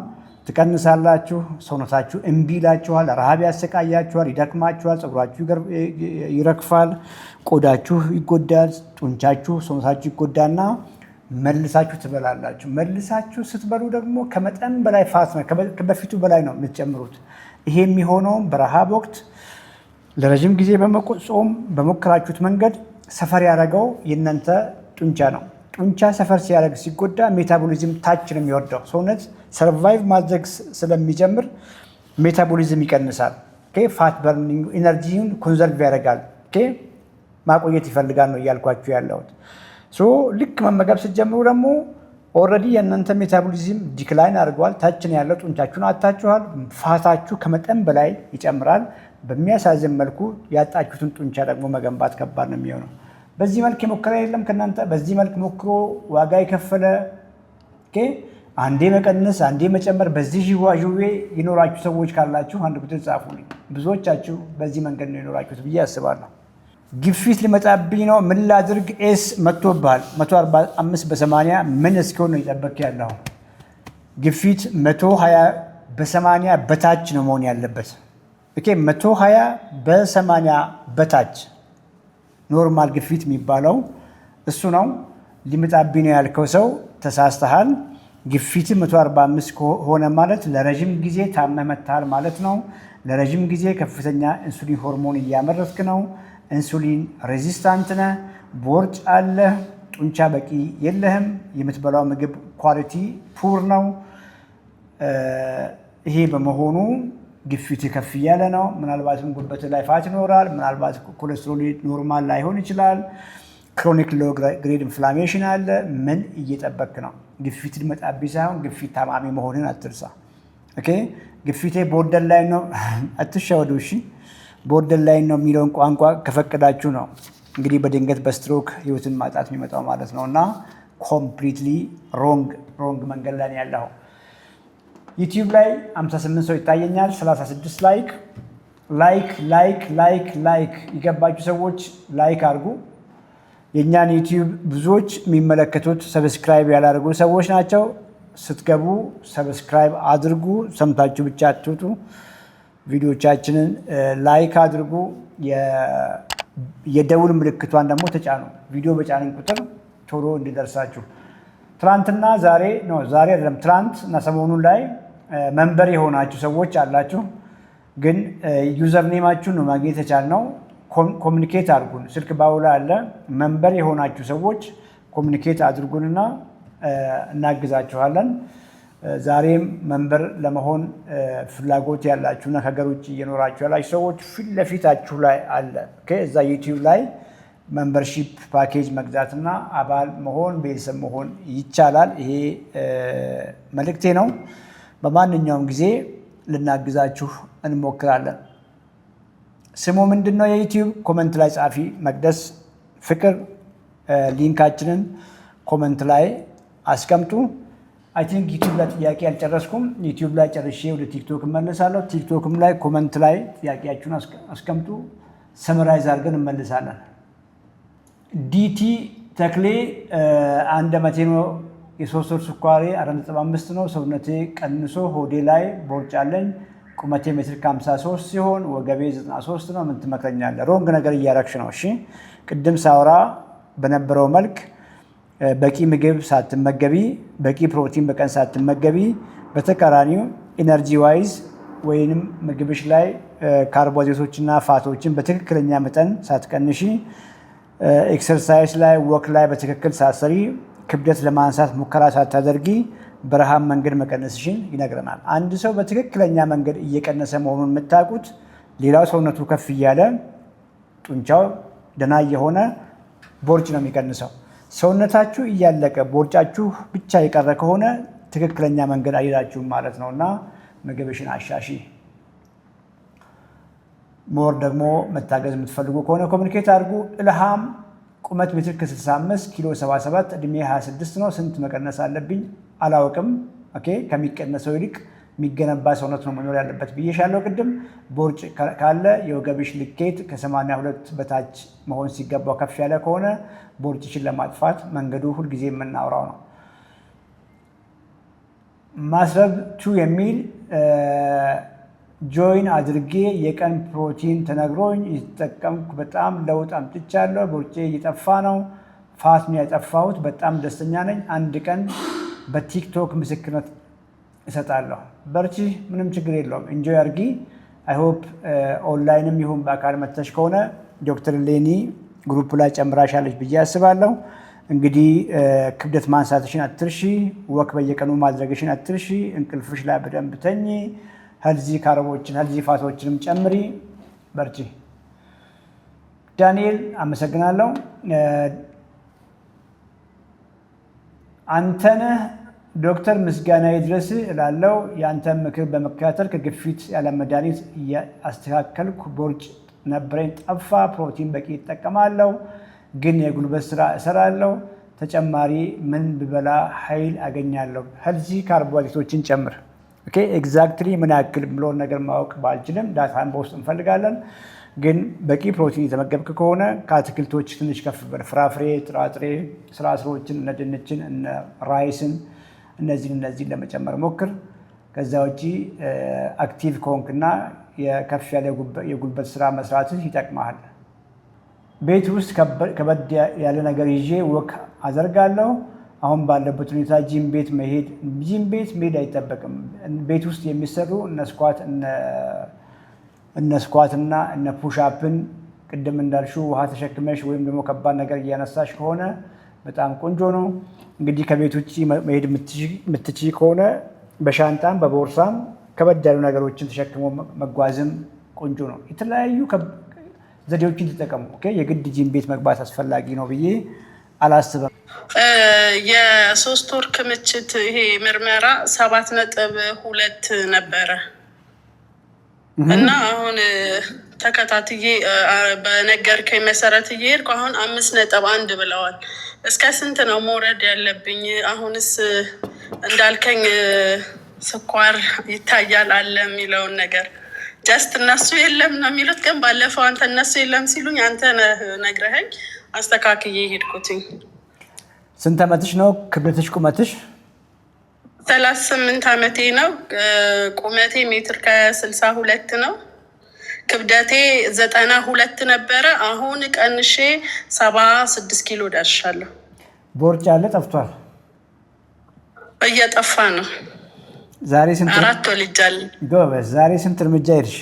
ትቀንሳላችሁ። ሰውነታችሁ እምቢ ይላችኋል፣ ረሃብ ያሰቃያችኋል፣ ይደክማችኋል፣ ፀጉራችሁ ይረግፋል፣ ቆዳችሁ ይጎዳል፣ ጡንቻችሁ፣ ሰውነታችሁ ይጎዳና መልሳችሁ ትበላላችሁ። መልሳችሁ ስትበሉ ደግሞ ከመጠን በላይ ፋት ነው፣ በፊቱ በላይ ነው የምትጨምሩት። ይሄ የሚሆነው በረሃብ ወቅት ለረጅም ጊዜ በመቆጾም በሞከራችሁት መንገድ ሰፈር ያደረገው የእናንተ ጡንቻ ነው። ጡንቻ ሰፈር ሲያደርግ ሲጎዳ ሜታቦሊዝም ታች ነው የሚወርደው። ሰውነት ሰርቫይቭ ማድረግ ስለሚጀምር ሜታቦሊዝም ይቀንሳል። ፋት በርኒንግ ኢነርጂውን ኮንዘርቭ ያደርጋል። ማቆየት ይፈልጋል ነው እያልኳችሁ ያለሁት። ልክ መመገብ ስትጀምሩ ደግሞ ኦልሬዲ የእናንተ ሜታቦሊዝም ዲክላይን አድርገዋል። ታች ነው ያለው። ጡንቻችሁን አታችኋል። ፋታችሁ ከመጠን በላይ ይጨምራል። በሚያሳዝን መልኩ ያጣችሁትን ጡንቻ ደግሞ መገንባት ከባድ ነው የሚሆነው። በዚህ መልክ የሞከረ የለም ከእናንተ? በዚህ መልክ ሞክሮ ዋጋ የከፈለ አንዴ መቀነስ አንዴ መጨመር በዚህ ዥዋዥዌ የኖራችሁ ሰዎች ካላችሁ አንድ ቁጥር ጻፉልኝ። ብዙዎቻችሁ በዚህ መንገድ ነው የኖራችሁት ብዬ አስባለሁ። ግፊት ሊመጣብኝ ነው ምን ላድርግ? ኤስ መጥቶብሃል። 145/80 ምን እስኪሆን ነው የጠበቅ ያለው? ግፊት 120 በ80 በታች ነው መሆን ያለበት። 120 በ80 በታች ኖርማል ግፊት የሚባለው እሱ ነው። ሊመጣብኝ ነው ያልከው ሰው ተሳስተሃል። ግፊት 145 ሆነ ማለት ለረጅም ጊዜ ታመመታል ማለት ነው። ለረጅም ጊዜ ከፍተኛ ኢንሱሊን ሆርሞን እያመረትክ ነው። ኢንሱሊን ሬዚስታንት ነህ። ቦርጭ አለ። ጡንቻ በቂ የለህም። የምትበላው ምግብ ኳሊቲ ፑር ነው። ይሄ በመሆኑ ግፊት ከፍ እያለ ነው። ምናልባትም ጉበት ላይ ፋት ይኖራል። ምናልባት ኮሌስትሮል ኖርማል ላይሆን ይችላል። ክሮኒክ ሎ ግሬድ ኢንፍላሜሽን አለ። ምን እየጠበክ ነው? ግፊት ሊመጣብኝ ሳይሆን ግፊት ታማሚ መሆንን አትርሳ። ግፊቴ ቦርደር ላይ ነው አትሻወዱ። እሺ ቦርደር ላይ ነው የሚለውን ቋንቋ ከፈቀዳችሁ ነው እንግዲህ በድንገት በስትሮክ ህይወትን ማጣት የሚመጣው ማለት ነው። እና ኮምፕሊትሊ ሮንግ መንገድ ላይ ያለው። ዩቲዩብ ላይ 58 ሰው ይታየኛል። 36 ላይክ የገባችሁ ሰዎች ላይክ አድርጉ። የእኛን ዩቲዩብ ብዙዎች የሚመለከቱት ሰብስክራይብ ያላደርጉ ሰዎች ናቸው። ስትገቡ ሰብስክራይብ አድርጉ። ሰምታችሁ ብቻ አትውጡ። ቪዲዮቻችንን ላይክ አድርጉ። የደውል ምልክቷን ደግሞ ተጫኑ። ቪዲዮ በጫንን ቁጥር ቶሎ እንዲደርሳችሁ። ትናንትና ዛሬ አይደለም ትናንት እና ሰሞኑን ላይ መንበር የሆናችሁ ሰዎች አላችሁ። ግን ዩዘር ኔማችሁን ነው ማግኘት የቻልነው። ኮሚኒኬት አድርጉን። ስልክ ባውላ አለ። መንበር የሆናችሁ ሰዎች ኮሚኒኬት አድርጉንና እናግዛችኋለን። ዛሬም መንበር ለመሆን ፍላጎት ያላችሁና ከሀገር ውጭ እየኖራችሁ ያላችሁ ሰዎች ፊት ለፊታችሁ ላይ አለ። እዛ ዩቲዩብ ላይ መንበርሺፕ ፓኬጅ መግዛትና አባል መሆን ቤተሰብ መሆን ይቻላል። ይሄ መልእክቴ ነው። በማንኛውም ጊዜ ልናግዛችሁ እንሞክራለን። ስሙ ምንድን ነው? የዩቲዩብ ኮመንት ላይ ጻፊ መቅደስ ፍቅር። ሊንካችንን ኮመንት ላይ አስቀምጡ። አይ ቲንክ ዩቲዩብ ላይ ጥያቄ አልጨረስኩም። ዩቲዩብ ላይ ጨርሼ ወደ ቲክቶክ እመልሳለሁ። ቲክቶክም ላይ ኮመንት ላይ ጥያቄያችሁን አስቀምጡ። ሰመራይዝ አድርገን እንመልሳለን። ዲቲ ተክሌ አንድ ዓመቴ ነው። የ3 ወር ስኳሬ 4.5 ነው። ሰውነቴ ቀንሶ ሆዴ ላይ ቦርጭ አለኝ። ቁመቴ ሜትር ከ53 ሲሆን ወገቤ 93 ነው። ምን ትመክረኛለህ? ሮንግ ነገር እያረግሽ ነው። እሺ ቅድም ሳውራ በነበረው መልክ በቂ ምግብ ሳትመገቢ፣ በቂ ፕሮቲን በቀን ሳትመገቢ፣ በተቃራኒው ኢነርጂ ዋይዝ ወይንም ምግብሽ ላይ ካርቦሃይድሬቶችና ፋቶችን በትክክለኛ መጠን ሳትቀንሺ፣ ኤክሰርሳይዝ ላይ ወክ ላይ በትክክል ሳትሰሪ፣ ክብደት ለማንሳት ሙከራ ሳታደርጊ በረሃብ መንገድ መቀነስሽን ይነግረናል። አንድ ሰው በትክክለኛ መንገድ እየቀነሰ መሆኑን የምታውቁት ሌላው ሰውነቱ ከፍ እያለ ጡንቻው ደህና እየሆነ ቦርጭ ነው የሚቀንሰው። ሰውነታችሁ እያለቀ ቦርጫችሁ ብቻ የቀረ ከሆነ ትክክለኛ መንገድ አይሄዳችሁም ማለት ነው። እና ምግብሽን አሻሺ። ሞር ደግሞ መታገዝ የምትፈልጉ ከሆነ ኮሚኒኬት አድርጉ። ኢልሃም ቁመት ሜትር ከ65 ኪሎ 77 እድሜ 26 ነው። ስንት መቀነስ አለብኝ? አላውቅም። ከሚቀነሰው ይልቅ የሚገነባ ሰውነት ነው መኖር ያለበት ብዬሻለሁ ቅድም። ቦርጭ ካለ የወገብሽ ልኬት ከ82 በታች መሆን ሲገባው ከፍ ያለ ከሆነ ቦርጭሽን ለማጥፋት መንገዱ ሁልጊዜ የምናወራው ነው። ማስረብ 2 የሚል ጆይን አድርጌ የቀን ፕሮቲን ተነግሮኝ የተጠቀምኩ በጣም ለውጥ አምጥቻለሁ። ቦርጬ እየጠፋ ነው። ፋት ነው ያጠፋሁት። በጣም ደስተኛ ነኝ። አንድ ቀን በቲክቶክ ምስክርነት እሰጣለሁ። በርቺ፣ ምንም ችግር የለውም። ኢንጆይ አርጊ። አይ ሆፕ ኦንላይንም ይሁን በአካል መተሽ ከሆነ ዶክተር ሌኒ ግሩፕ ላይ ጨምራሻለች ብዬ አስባለሁ። እንግዲህ ክብደት ማንሳትሽን አትርሺ፣ ወክ በየቀኑ ማድረግሽን አትርሺ፣ እንቅልፍሽ ላይ በደንብ ተኚ፣ ሄልዚ ካርቦችን ሄልዚ ፋቶችንም ጨምሪ። በርቺ። ዳንኤል አመሰግናለሁ። አንተነህ ዶክተር ምስጋና ይድረስ እላለሁ። የአንተን ምክር በመከታተል ከግፊት ያለ መድኃኒት አስተካከልኩ። ቦርጭ ነበረኝ ጠፋ። ፕሮቲን በቂ ይጠቀማለሁ፣ ግን የጉልበት ስራ እሰራለሁ። ተጨማሪ ምን ብበላ ኃይል አገኛለሁ? ሄልዚ ካርቦሃይድሬቶችን ጨምር። ኦኬ ኤግዛክትሊ ምን ያክል ብሎን ነገር ማወቅ ባልችልም ዳታን በውስጥ እንፈልጋለን። ግን በቂ ፕሮቲን የተመገብክ ከሆነ ከአትክልቶች ትንሽ ከፍ በል። ፍራፍሬ፣ ጥራጥሬ፣ ስራስሮችን እነ ድንችን እነ ራይስን እነዚህን ለመጨመር ሞክር። ከዛ ውጪ አክቲቭ ከሆንክና የከፍ ያለ የጉልበት ስራ መስራትህ ይጠቅመሃል። ቤት ውስጥ ከበድ ያለ ነገር ይዤ ወክ አደርጋለሁ። አሁን ባለበት ሁኔታ ጂም ቤት መሄድ አይጠበቅም። ቤት ውስጥ የሚሰሩ እነ ስኳትና እነ ፑሽአፕን ቅድም እንዳልሽው ውሃ ተሸክመሽ ወይም ደግሞ ከባድ ነገር እያነሳሽ ከሆነ በጣም ቆንጆ ነው። እንግዲህ ከቤት ውጭ መሄድ የምትችይ ከሆነ በሻንጣም በቦርሳም ከበድ ያሉ ነገሮችን ተሸክሞ መጓዝም ቆንጆ ነው። የተለያዩ ዘዴዎችን ተጠቀሙ። የግድ ጂም ቤት መግባት አስፈላጊ ነው ብዬ አላስብም። የ3 ወር ክምችት ይሄ ምርመራ 7.2 ነበረ እና አሁን ተከታትዬ በነገርከኝ መሰረት እየሄድኩ አሁን 5.1 ብለዋል። እስከ ስንት ነው መውረድ ያለብኝ? አሁንስ እንዳልከኝ ስኳር ይታያል አለ የሚለውን ነገር ጀስት እነሱ የለም ነው የሚሉት። ግን ባለፈው አንተ እነሱ የለም ሲሉኝ አንተ ነግረኸኝ አስተካክዬ ሄድኩትኝ። ስንት ዓመትሽ ነው? ክብደትሽ ቁመትሽ? 38 ዓመቴ ነው። ቁመቴ 1.62 ነው። ክብደቴ 92 ነበረ። አሁን ቀንሼ 76 ኪሎ ደርሻለሁ። ቦርጭ አለ ጠፍቷል? እየጠፋ ነው። ዛሬ ስንት? 4 ወልጃለሁ። ጎበዝ። ዛሬ ስንት እርምጃ ሄድሽ?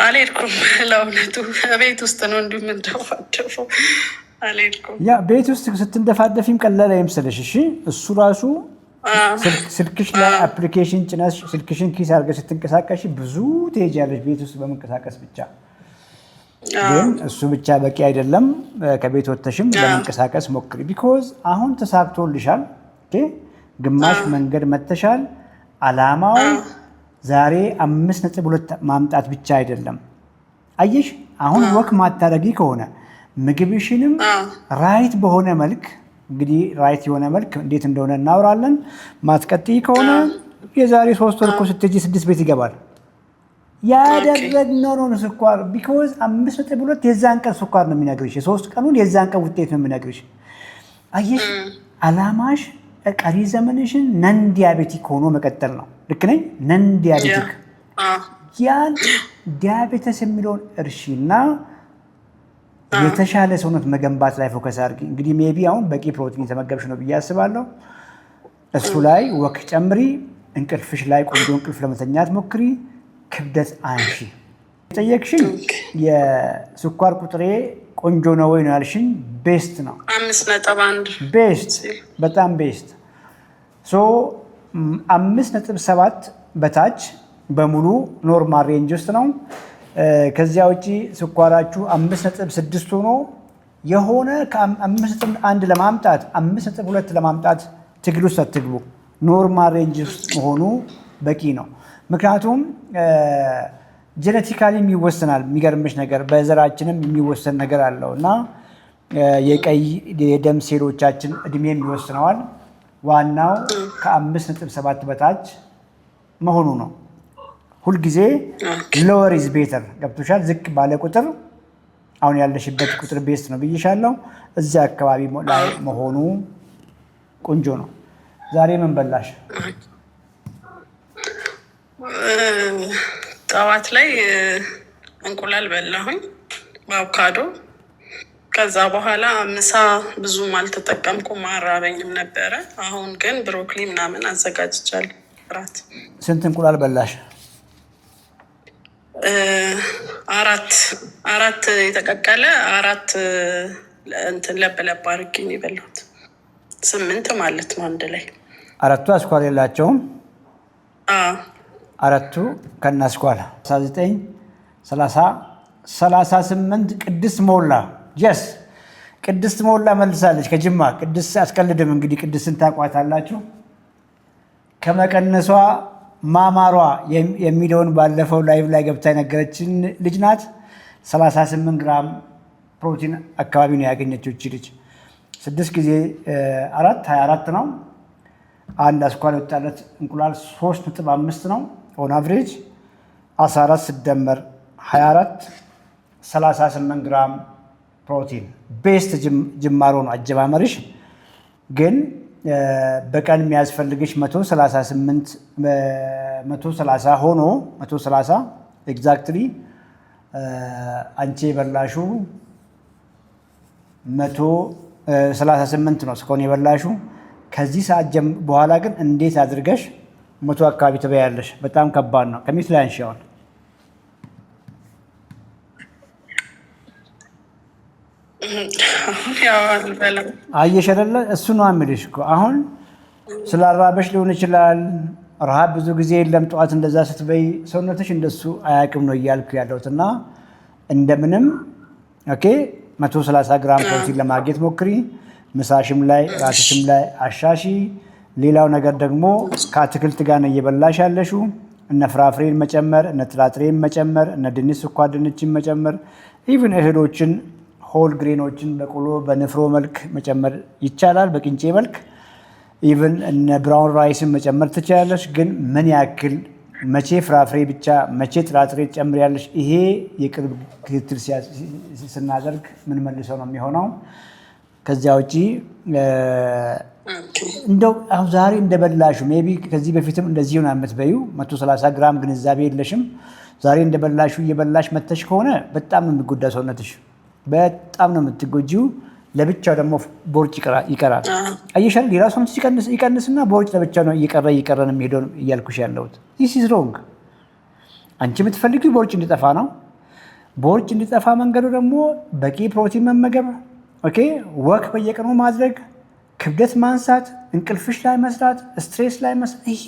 አልሄድኩም። ለእውነቱ ቤት ውስጥ ነው እንዲሁ የምንደፋደፈው። አልሄድኩም። ያ ቤት ውስጥ ስትንደፋደፊም ቀላል አይምሰልሽ። እሺ እሱ ራሱ ስልክሽ ላይ አፕሊኬሽን ጭነሽ ስልክሽን ኪስ አድርገሽ ስትንቀሳቀሽ ብዙ ትሄጃለሽ ቤት ውስጥ በመንቀሳቀስ ብቻ። ግን እሱ ብቻ በቂ አይደለም። ከቤት ወጥተሽም ለመንቀሳቀስ ሞክሪ። ቢኮዝ አሁን ተሳክቶልሻል። ግማሽ መንገድ መተሻል። አላማው ዛሬ 5.2 ማምጣት ብቻ አይደለም። አየሽ አሁን ወክ ማታረጊ ከሆነ ምግብሽንም ራይት በሆነ መልክ እንግዲህ ራይት የሆነ መልክ እንዴት እንደሆነ እናወራለን። ማትቀጥይ ከሆነ የዛሬ 3 ወር እኮ ስትሄጂ 6 ቤት ይገባል። ያደረግነው ነው ስኳር። ቢኮዝ 5.2 የዛን ቀን ስኳር ነው የሚነግርሽ። የ3 ቀኑን የዛን ቀን ውጤት ነው የሚነግርሽ። አየሽ አላማሽ ቀሪ ዘመንሽን ነን ዲያቤቲክ ሆኖ መቀጠል ነው። ልክ ነኝ? ነን ዲያቤቲክ ያን ዲያቤተስ የሚለውን እርሺና የተሻለ ሰውነት መገንባት ላይ ፎከስ አድርጊ። እንግዲህ ሜቢ አሁን በቂ ፕሮቲን የተመገብሽ ነው ብዬ አስባለሁ። እሱ ላይ ወክ ጨምሪ። እንቅልፍሽ ላይ ቆንጆ እንቅልፍ ለመተኛት ሞክሪ። ክብደት አንሺ። የጠየቅሽኝ የስኳር ቁጥሬ ቆንጆ ነው ወይ ነው ያልሽኝ። ቤስት ነው። 5.1 ቤስት፣ በጣም ቤስት። 5.7 በታች በሙሉ ኖርማል ሬንጅ ውስጥ ነው። ከዚያ ውጪ ስኳራችሁ 5.6 ሆኖ የሆነ ከ5.1 ለማምጣት 5.2 ለማምጣት ትግል ውስጥ አትግቡ። ኖርማል ሬንጅ ውስጥ መሆኑ በቂ ነው። ምክንያቱም ጄኔቲካሊ ይወሰናል። የሚገርምሽ ነገር በዘራችንም የሚወሰን ነገር አለው እና የቀይ የደም ሴሎቻችን እድሜም ይወስነዋል። ዋናው ከ5.7 በታች መሆኑ ነው። ሁልጊዜ ሎወር ኢዝ ቤተር። ገብቶሻል? ዝቅ ባለ ቁጥር አሁን ያለሽበት ቁጥር ቤስት ነው ብዬሻለሁ። እዚያ አካባቢ ላይ መሆኑ ቆንጆ ነው። ዛሬ ምን በላሽ? ጠዋት ላይ እንቁላል በላሁኝ በአቮካዶ። ከዛ በኋላ ምሳ ብዙም አልተጠቀምኩም፣ አራበኝም ነበረ። አሁን ግን ብሮኮሊ ምናምን አዘጋጅቻለሁ እራት። ስንት እንቁላል በላሽ? አራት የተቀቀለ 4 እንትን ለበለብ አድርጌ ነው የበላሁት። 8 ማለት ነው አንድ ላይ። 4ቱ አስኳል የላቸውም? አራቱ ከነ አስኳል 19 30 38 ቅድስት ሞላ ጀስ ቅድስት ሞላ መልሳለች ከጅማ። ቅድስት አስቀልድም እንግዲህ ቅድስትን ታቋታላችሁ። ከመቀነሷ ማማሯ የሚለውን ባለፈው ላይቭ ላይ ገብታ የነገረችን ልጅ ናት። 38 ግራም ፕሮቲን አካባቢ ነው ያገኘችው እቺ ልጅ። 6 ጊዜ 4 24 ነው። አንድ አስኳል የወጣለት እንቁላል 3.5 ነው ኦን አቨሬጅ። 14 ሲደመር 24 38 ግራም ፕሮቲን ቤስት ጅማሮ ነው አጀማመርሽ። ግን በቀን የሚያስፈልግሽ 130 ሆኖ 130 ኤግዛክትሊ አንቺ የበላሹ 138 ነው እስካሁን የበላሹ። ከዚህ ሰዓት በኋላ ግን እንዴት አድርገሽ 100 አካባቢ ትበያለሽ? በጣም ከባድ ነው። ከሚት ላይ አንሺውን አየሽ አይደለ? እሱ ነው የምልሽ እኮ አሁን ስላራበሽ ሊሆን ይችላል። ረሃብ ብዙ ጊዜ የለም። ጠዋት እንደዛ ስትበይ ሰውነትሽ እንደሱ አያውቅም ነው እያልኩ ያለሁት። እና እንደምንም ኦኬ 130 ግራም ፕሮቲን ለማግኘት ሞክሪ። ምሳሽም ላይ ራትሽም ላይ አሻሺ። ሌላው ነገር ደግሞ ከአትክልት ጋር ነው እየበላሽ ያለሽው። እነ ፍራፍሬን መጨመር፣ እነ ጥራጥሬን መጨመር፣ እነ ድንች፣ ስኳር ድንችን መጨመር፣ ኢቭን እህሎችን ሆል ግሬኖችን በቆሎ በንፍሮ መልክ መጨመር ይቻላል፣ በቅንጬ መልክ ኢቭን እነ ብራውን ራይስን መጨመር ትችላለች። ግን ምን ያክል መቼ ፍራፍሬ ብቻ መቼ ጥራጥሬ ትጨምሪያለሽ? ይሄ የቅርብ ክትትል ስናደርግ ምን መልሰው ነው የሚሆነው። ከዚያ ውጪ እንደው አሁን ዛሬ እንደበላሹ ሜይ ቢ ከዚህ በፊትም እንደዚህ ሆነ የምትበዩ 130 ግራም ግንዛቤ የለሽም። ዛሬ እንደበላሹ እየበላሽ መተሽ ከሆነ በጣም ነው የሚጎዳ ሰውነትሽ፣ በጣም ነው የምትጎጂው። ለብቻው ደግሞ ቦርጭ ይቀራል። አየሻል? ሌላ ሰውነት ይቀንስና ቦርጭ ለብቻው ነው እየቀረ ነው የሚሄደው እያልኩሽ ያለሁት። ዚስ ኢዝ ሮንግ። አንቺ የምትፈልጊው ቦርጭ እንዲጠፋ ነው። ቦርጭ እንዲጠፋ መንገዱ ደግሞ በቂ ፕሮቲን መመገብ፣ ኦኬ፣ ወክ በየቀኑ ማድረግ፣ ክብደት ማንሳት፣ እንቅልፍሽ ላይ መስራት፣ ስትሬስ ላይ መስራት። ይሄ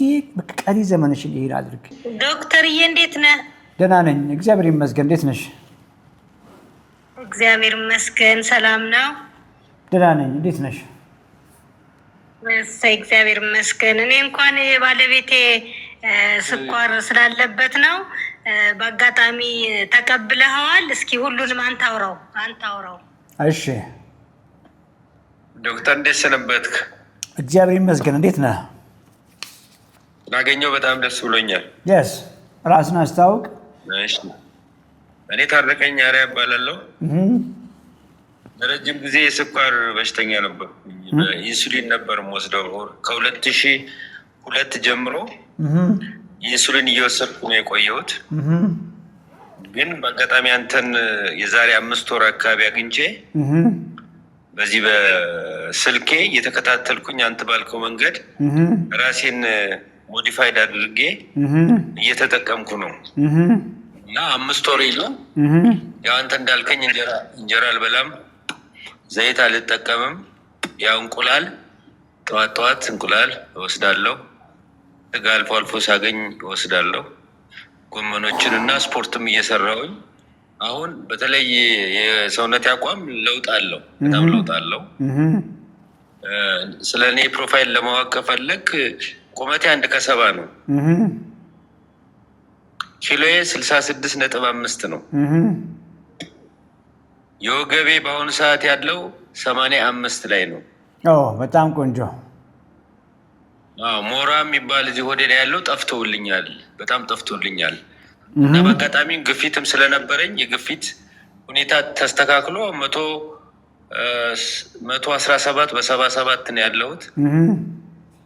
ቀሪ ዘመንሽን ይሄን አድርግ። ዶክተርዬ እንዴት ነህ? ደህና ነኝ እግዚአብሔር ይመስገን። እንዴት ነሽ? እግዚአብሔር ይመስገን ሰላም ነው። ደህና ነኝ። እንዴት ነሽ? እግዚአብሔር ይመስገን። እኔ እንኳን የባለቤቴ ስኳር ስላለበት ነው። በአጋጣሚ ተቀብለኸዋል። እስኪ ሁሉንም አንተ አውራው። እሺ ዶክተር እንዴት ሰነበትክ? እግዚአብሔር ይመስገን። እንዴት ነህ? ላገኘው በጣም ደስ ብሎኛል። የስ ራስን አስታውቅ። እኔ ታረቀኝ አሪያ እባላለሁ። ለረጅም ጊዜ የስኳር በሽተኛ ነበር። ኢንሱሊን ነበር የምወስደው ከ2002 ጀምሮ ኢንሱሊን እየወሰድኩ ነው የቆየሁት። ግን በአጋጣሚ አንተን የዛሬ 5 ወር አካባቢ አግኝቼ በዚህ በስልኬ እየተከታተልኩኝ አንተ ባልከው መንገድ ራሴን ሞዲፋይድ አድርጌ እየተጠቀምኩ ነው እና 5 ወር ነው። ያው አንተ እንዳልከኝ እንጀራ አልበላም፣ ዘይት አልጠቀምም። ያው እንቁላል ጠዋት እንቁላል እወስዳለሁ። ስጋ አልፎ አልፎ ሳገኝ እወስዳለሁ። ጎመኖችን እና ስፖርትም እየሰራሁኝ አሁን በተለይ የሰውነት አቋም ለውጥ አለው፣ በጣም ለውጥ አለው። ስለ እኔ ፕሮፋይል ለማወቅ ከፈለግ ቁመቴ 1.70 ነው። ኪሎዬ 66.5 ነው። የወገቤ በአሁኑ ሰዓት ያለው 85 ላይ ነው። በጣም ቆንጆ። ሞራ የሚባል እዚህ ሆዴ ላይ ያለው ጠፍቶልኛል፣ በጣም ጠፍቶልኛል። እና በአጋጣሚ ግፊትም ስለነበረኝ የግፊት ሁኔታ ተስተካክሎ 117 በ77 ነው ያለሁት።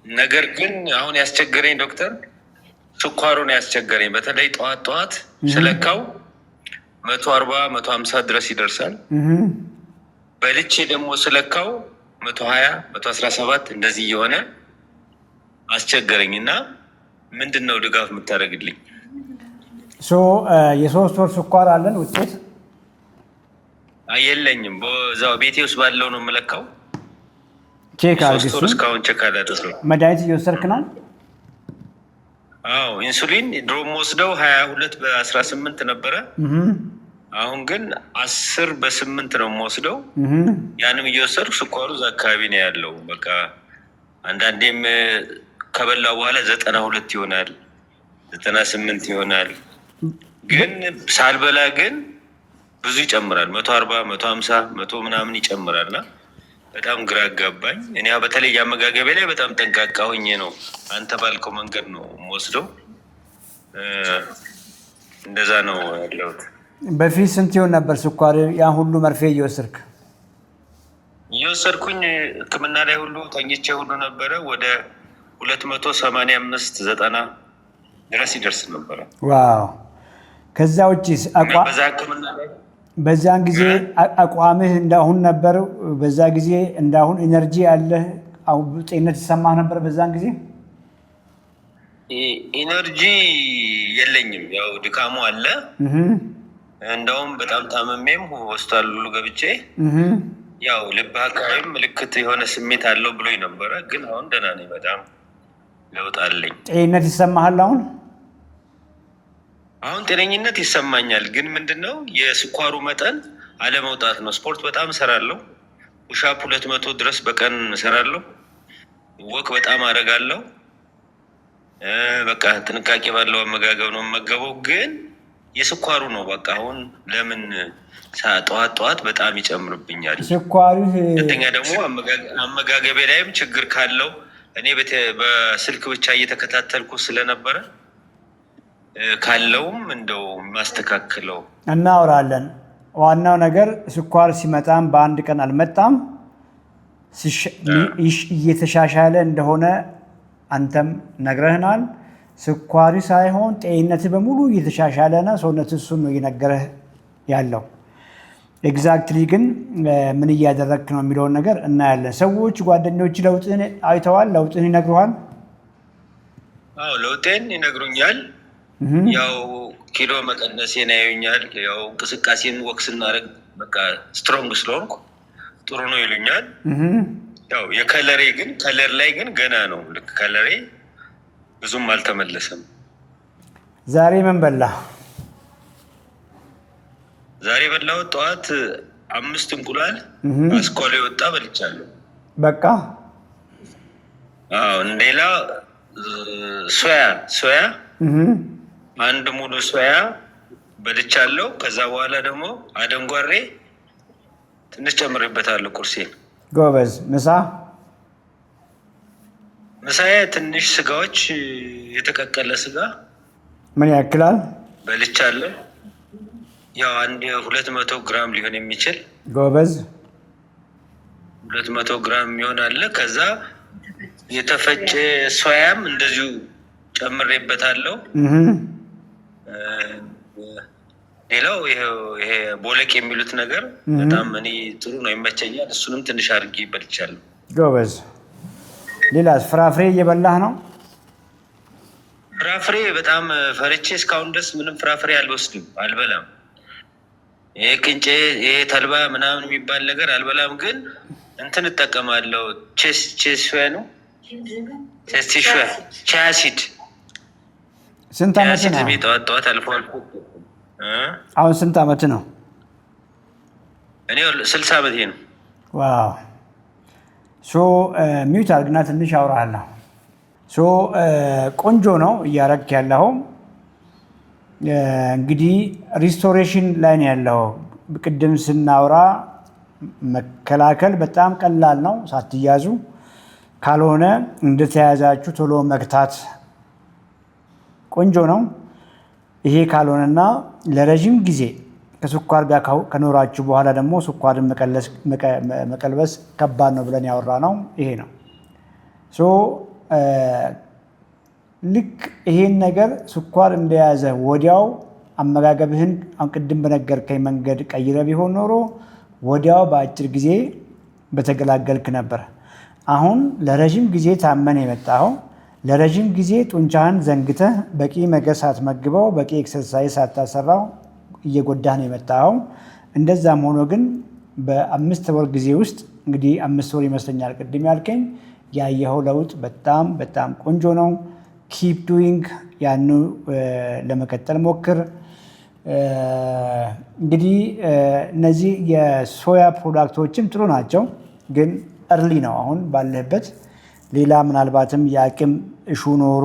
ነገር ግን አሁን ያስቸገረኝ ዶክተር ስኳሩን ያስቸገረኝ። በተለይ ጠዋት ስለካው 140 150 ድረስ ይደርሳል። በልቼ ደግሞ ስለካው 120 117 እንደዚህ እየሆነ አስቸገረኝ እና ምንድን ነው ድጋፍ የምታደርግልኝ? የ3 ወር ስኳር አለን ውጤት የለኝም። በዛው ቤቴ ውስጥ ባለው ነው የምለካው። ቼክ አድርግ። እስካሁን ቼክ አላደረግኩም። መድኃኒት እየወሰድክ ነው? አዎ ኢንሱሊን ድሮ ወስደው 22 በ18 ነበረ። አሁን ግን 10 በ8 ነው የምወስደው። ያንም እየወሰድኩ ስኳሩ እዛ አካባቢ ነው ያለው። በቃ አንዳንዴም ከበላው በኋላ 92 ይሆናል፣ 98 ይሆናል። ግን ሳልበላ ግን ብዙ ይጨምራል። 140 150 100 ምናምን ይጨምራል እና በጣም ግራ አጋባኝ። እኔ በተለይ አመጋገቤ ላይ በጣም ጠንቃቃ ሆኜ ነው አንተ ባልከው መንገድ ነው የምወስደው። እንደዛ ነው ያለሁት። በፊት ስንት ይሆን ነበር ስኳር? ያን ሁሉ መርፌ እየወሰድኩኝ ሕክምና ላይ ሁሉ ተኝቼ ሁሉ ነበረ ወደ 285 90 ድረስ ይደርስ ነበረ። ዋው! ከዛ ውጭ በዛ ሕክምና ላይ በዛን ጊዜ አቋምህ እንዳሁን ነበር? በዛ ጊዜ እንዳሁን ኤነርጂ አለህ? ጤንነት ይሰማህ ነበር በዛን ጊዜ? ኢነርጂ የለኝም፣ ያው ድካሙ አለ። እንደውም በጣም ታመሜም ሆስፒታል ሁሉ ገብቼ ያው ልብ አካባቢ ምልክት የሆነ ስሜት አለው ብሎኝ ነበረ። ግን አሁን ደህና ነኝ፣ በጣም ለውጥ አለኝ። ጤንነት ይሰማሃል አሁን? አሁን ጤነኝነት ይሰማኛል። ግን ምንድነው የስኳሩ መጠን አለመውጣት ነው። ስፖርት በጣም እሰራለሁ። ፑሻፕ 200 ድረስ በቀን እሰራለሁ። ወክ በጣም አደርጋለሁ። በቃ ጥንቃቄ ባለው አመጋገብ ነው የምመገበው። ግን የስኳሩ ነው በቃ አሁን ለምን ጠዋት በጣም ይጨምርብኛል ስኳሩ። ሁለተኛ ደግሞ አመጋገቤ ላይም ችግር ካለው እኔ በስልክ ብቻ እየተከታተልኩ ስለነበረ ካለውም እንደው ማስተካከለው እናወራለን። ዋናው ነገር ስኳር ሲመጣም በአንድ ቀን አልመጣም፣ እየተሻሻለ እንደሆነ አንተም ነግረህናል። ስኳሪ ሳይሆን ጤንነት በሙሉ እየተሻሻለ ነው። ሰውነት እሱን ነው እየነገረህ ያለው። ኤግዛክትሊ ግን ምን እያደረግክ ነው የሚለውን ነገር እናያለን። ሰዎች ጓደኞች ለውጥህን አይተዋል? ለውጥህን ይነግሩሃል? አዎ ለውጤን ይነግሩኛል። ያው ኪሎ መቀነሴን ያዩኛል። ያው እንቅስቃሴን ወክ ስናደርግ በቃ ስትሮንግ ስለሆንኩ ጥሩ ነው ይሉኛል። ያው የከለሬ ግን ከለር ላይ ግን ገና ነው። ልክ ከለሬ ብዙም አልተመለሰም። ዛሬ ምን በላ? ዛሬ በላሁት ጠዋት 5 እንቁላል አስኳላ የወጣ በልቻለሁ። በቃ አዎ ሌላ ሶያ አንድ ሙሉ ሶያ በልቻለሁ። ከዛ በኋላ ደግሞ አደንጓሬ ትንሽ ጨምሬበታለሁ ቁርሴን። ጎበዝ። ምሳዬ ትንሽ ስጋዎች፣ የተቀቀለ ስጋ ምን ያክላል በልቻለሁ። ያው 200 ግራም ሊሆን የሚችል ጎበዝ። 200 ግራም የሚሆን አለ። ከዛ የተፈጨ ሶያም እንደዚሁ ጨምሬበታለሁ። ሌላው ይሄ ቦለቅ የሚሉት ነገር በጣም እኔ ጥሩ ነው ይመቸኛል። እሱንም ትንሽ አድርጌ በልቻለሁ። ጎበዝ። ሌላስ? ፍራፍሬ እየበላህ ነው? ፍራፍሬ በጣም ፈርቼ እስካሁን ድረስ ምንም ፍራፍሬ አልበላም። ይሄ ቅንጬ፣ ይሄ ተልባ ምናምን የሚባል ነገር አልበላም። ግን እንትን እጠቀማለሁ። ነው ቻያሲድ። ስንት ዓመት ነው? ጠዋት አልፎ አሁን ስንት ዓመት ነው? እኔ 60 ዓመቴ ነው። ዋው። ሚዩት አድርግና ትንሽ አውራለሁ። ቆንጆ ነው እያረግክ ያለው። እንግዲህ ሪስቶሬሽን ላይ ነው ያለው። ቅድም ስናወራ መከላከል በጣም ቀላል ነው ሳትያዙ፣ ካልሆነ እንደተያዛችሁ ቶሎ መግታት ቆንጆ ነው። ይሄ ካልሆነና ለረዥም ጊዜ ከስኳር ጋር ከኖራችሁ በኋላ ደግሞ ስኳርን መቀልበስ ከባድ ነው ብለን ያወራ ነው ይሄ ነው። ልክ ይሄን ነገር ስኳር እንደያዘ ወዲያው አመጋገብህን ቅድም በነገርከኝ መንገድ ቀይረ ቢሆን ኖሮ ወዲያው በአጭር ጊዜ በተገላገልክ ነበር። አሁን ለረጅም ጊዜ ታመን የመጣው ለረጅም ጊዜ ጡንቻህን ዘንግተህ በቂ ምግብ ሳትመግበው በቂ ኤክሰርሳይዝ ሳታሰራው እየጎዳህ ነው የመጣው። እንደዛም ሆኖ ግን በ5 ወር ጊዜ ውስጥ እንግዲህ 5 ወር ይመስለኛል ቅድም ያልከኝ ያየኸው ለውጥ በጣም በጣም ቆንጆ ነው። ኪፕ ዱይንግ ያኑ ለመቀጠል ሞክር። እንግዲህ እነዚህ የሶያ ፕሮዳክቶችም ጥሩ ናቸው፣ ግን እርሊ ነው አሁን ባለህበት። ሌላ ምናልባትም የአቅም እሹ ኖሮ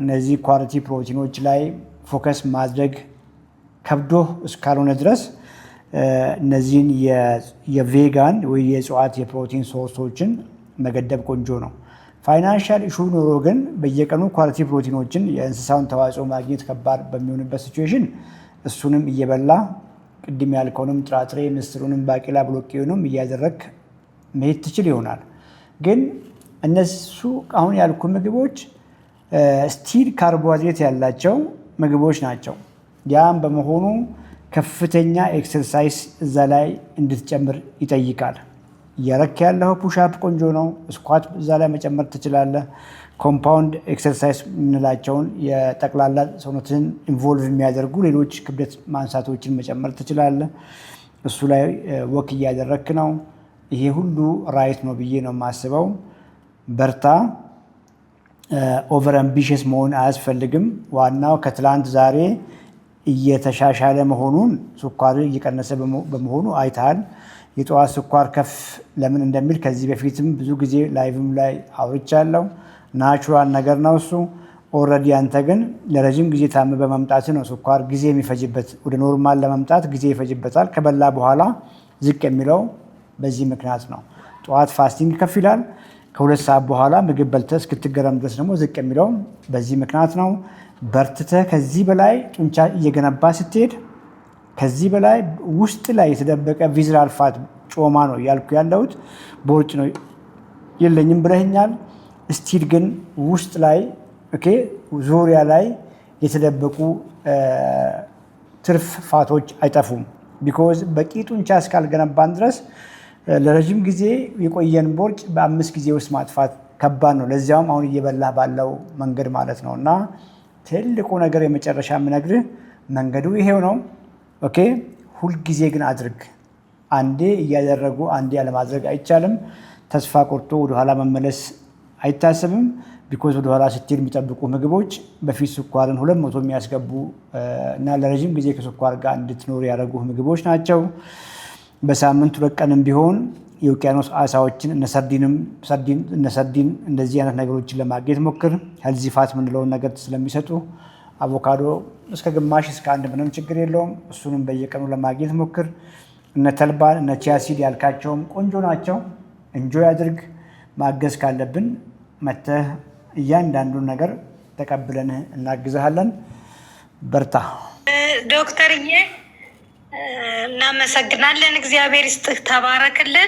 እነዚህ ኳሊቲ ፕሮቲኖች ላይ ፎከስ ማድረግ ከብዶህ እስካልሆነ ድረስ እነዚህን የቬጋን ወይ የእጽዋት የፕሮቲን ሶርሶችን መገደብ ቆንጆ ነው። ፋይናንሻል ኢሹ ኖሮ ግን በየቀኑ ኳሊቲ ፕሮቲኖችን የእንስሳውን ተዋጽኦ ማግኘት ከባድ በሚሆንበት ሲቹዌሽን እሱንም እየበላ ቅድም ያልከውንም ጥራጥሬ፣ ምስሩንም፣ ባቄላ፣ ብሎቄውንም እያደረግ መሄድ ትችል ይሆናል። ግን እነሱ አሁን ያልኩ ምግቦች ስቲል ካርቦሃይድሬት ያላቸው ምግቦች ናቸው። ያም በመሆኑ ከፍተኛ ኤክሰርሳይዝ እዛ ላይ እንድትጨምር ይጠይቃል። እያረክ ያለው ፑሽአፕ ቆንጆ ነው። ስኳት እዛ ላይ መጨመር ትችላለህ። ኮምፓውንድ ኤክሰርሳይዝ የምንላቸውን የጠቅላላ ሰውነትን ኢንቮልቭ የሚያደርጉ ሌሎች ክብደት ማንሳቶችን መጨመር ትችላለህ። እሱ ላይ ወክ እያደረክ ነው። ይሄ ሁሉ ራይት ነው ብዬ ነው የማስበው። በርታ። ኦቨር አምቢሽስ መሆን አያስፈልግም። ዋናው ከትላንት ዛሬ እየተሻሻለ መሆኑን፣ ስኳር እየቀነሰ በመሆኑ አይተሃል። የጠዋት ስኳር ከፍ ለምን እንደሚል ከዚህ በፊትም ብዙ ጊዜ ላይቭም ላይ አውርቻለሁ። ናቹራል ነገር ነው እሱ። ኦልሬዲ አንተ ግን ለረጅም ጊዜ ታም በመምጣት ነው ስኳር ጊዜ የሚፈጅበት። ወደ ኖርማል ለመምጣት ጊዜ ይፈጅበታል። ከበላ በኋላ ዝቅ የሚለው በዚህ ምክንያት ነው። ጠዋት ፋስቲንግ ከፍ ይላል። ከ2 ሰዓት በኋላ ምግብ በልተህ እስክትገረም ድረስ ደግሞ ዝቅ የሚለው በዚህ ምክንያት ነው። በርትተህ ከዚህ በላይ ጡንቻ እየገነባ ስትሄድ ከዚህ በላይ ውስጥ ላይ የተደበቀ ቪዝራል ፋት ጮማ ነው እያልኩ ያለሁት፣ ቦርጭ ነው የለኝም ብለኸኛል። ስቲል ግን ውስጥ ላይ ዙሪያ ላይ የተደበቁ ትርፍ ፋቶች አይጠፉም። ቢኮዝ በቂ ጡንቻ እስካልገነባን ድረስ ለረጅም ጊዜ የቆየን ቦርጭ በ5 ጊዜ ውስጥ ማጥፋት ከባድ ነው። ለዚያውም አሁን እየበላ ባለው መንገድ ማለት ነው። እና ትልቁ ነገር የመጨረሻ የምነግርህ መንገዱ ይሄው ነው። ሁልጊዜ ግን አድርግ። አንዴ እያደረጉ አንዴ ያለማድረግ አይቻልም። ተስፋ ቆርጦ ወደኋላ መመለስ አይታሰብም። ቢኮዝ ወደኋላ ስትሄድ የሚጠብቁ ምግቦች በፊት ስኳርን 200 የሚያስገቡ እና ለረጅም ጊዜ ከስኳር ጋር እንድትኖር ያደረጉ ምግቦች ናቸው። በሳምንት 2 ቀንም ቢሆን የውቅያኖስ አሳዎችን እነ ሰርዲን እንደዚህ አይነት ነገሮችን ለማግኘት ሞክር። ሄልዚ ፋት የምንለውን ነገር ስለሚሰጡ አቮካዶ እስከ ግማሽ እስከ 1 ምንም ችግር የለውም። እሱንም በየቀኑ ለማግኘት ሞክር። እነ ተልባን እነ ቺያሲድ ያልካቸውም ቆንጆ ናቸው። እንጆይ አድርግ። ማገዝ ካለብን መተህ እያንዳንዱን ነገር ተቀብለን እናግዝሃለን። በርታ ዶክተርዬ። እናመሰግናለን። እግዚአብሔር ይስጥህ። ተባረክልን።